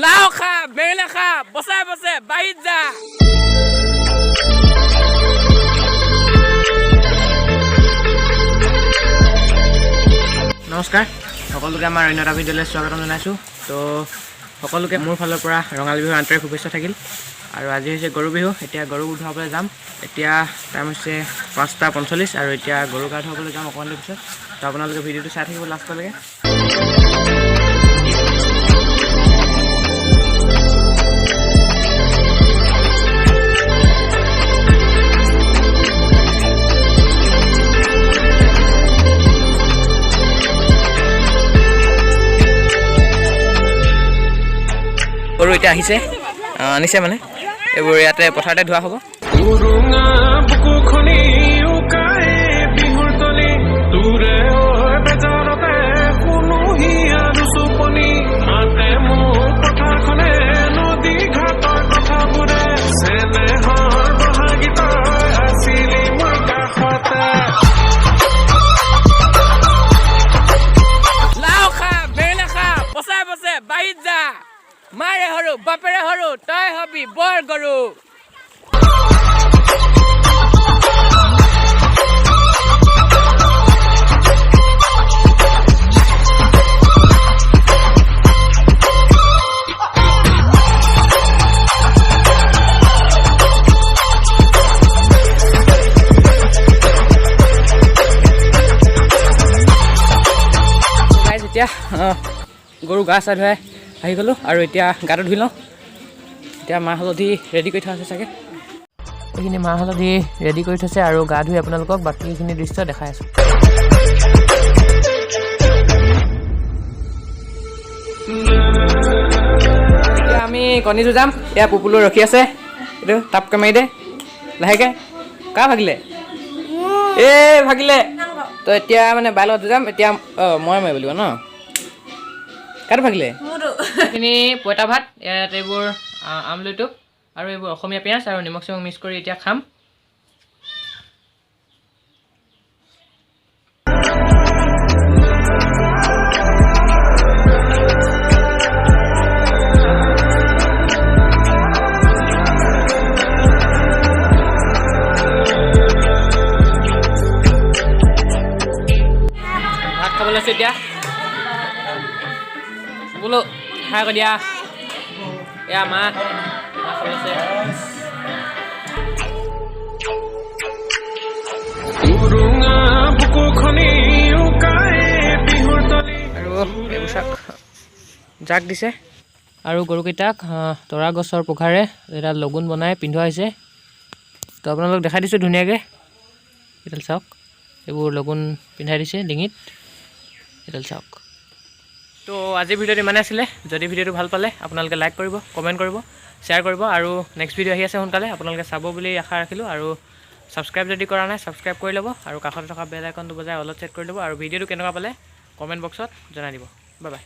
লাও খা বেঙেনা খা বসাই বসে বাহিত যা। নমস্কাৰ সকলোকে আমাৰ অন্য এটা ভিডিঅ'লৈ স্বাগতম জনাইছোঁ। তো সকলোকে মোৰ ফালৰ পৰা ৰঙালী বিহুৰ আন্তৰিক শুভেচ্ছা থাকিল। আৰু আজি হৈছে গৰু বিহু। এতিয়া গৰু ধুৱাবলৈ যাম। এতিয়া টাইম হৈছে 5:45 আৰু এতিয়া গৰু গা ধুৱাবলৈ যাম অকণমান দেৰি পিছত। তো আপোনালোকে ভিডিঅ'টো চাই থাকিব লাষ্টলৈকে। গৰু এতিয়া আহিছে, আনিছে মানে এইবোৰ ইয়াতে পথাৰতে ধোৱা হ'ব। লাও খা বেঙেনা খা বসাই বসে বাহিত যা। মাৰে সৰু বাপেৰে সৰু তই হবি বৰ গৰু। এতিয়া গৰু গা চা ধুৱাই আহি গ'লোঁ আৰু এতিয়া গাটো ধুই লওঁ। এতিয়া মাহ হালধি ৰেডি কৰি থোৱা আছে চাগে, এইখিনি মাহ হালধি ৰেডি কৰি থৈছে আৰু গা ধুই আপোনালোকক বাকীখিনি দৃশ্য দেখাই আছোঁ। এতিয়া আমি কণী যুঁজাম। এয়া পুপুলো ৰখি আছে, এইটো টাপকৈ মাৰি দে লাহেকৈ। কাৰ ভাগিলে? ভাগিলে। তো এতিয়া মানে বাইলত যুঁজাম। এতিয়া মই মাৰিব লাগিব ন? কাটো ভাগিলে? এইখিনি পঁইতা ভাত, ইয়াত এইবোৰ আমলৰি টোপ আৰু এইবোৰ অসমীয়া পিঁয়াজ আৰু নিমখ চিমখ মিক্স কৰি এতিয়া খাম। ভাত খাবলৈ আছোঁ এতিয়া। বোলো খাই আকৌ দিয়া। এয়া মা খাবলৈ আছে। আৰু এইবোৰ চাক জাক দিছে আৰু গৰুকেইটাক তৰা গছৰ পোখাৰে এডাল লগুণ বনাই পিন্ধোৱা হৈছে। তো আপোনালোকক দেখাই দিছোঁ ধুনীয়াকৈ। এডাল চাওক, এইবোৰ লগুণ পিন্ধাই দিছে ডিঙিত। এডাল চাওক। তো আজিৰ ভিডিঅ'টো ইমানে আছিলে। যদি ভিডিঅ'টো ভাল পালে আপোনালোকে লাইক কৰিব, কমেণ্ট কৰিব, শ্বেয়াৰ কৰিব আৰু নেক্সট ভিডিঅ' আহি আছে সোনকালে, আপোনালোকে চাব বুলি আশা ৰাখিলোঁ। আৰু ছাবস্ক্ৰাইব যদি কৰা নাই ছাবস্ক্ৰাইব কৰি ল'ব আৰু কাষতে থকা বেল আইকনটো বজাই অলপ চেক কৰি ল'ব। আৰু ভিডিঅ'টো কেনেকুৱা পালে কমেণ্ট বক্সত জনাই দিব। Bye bye.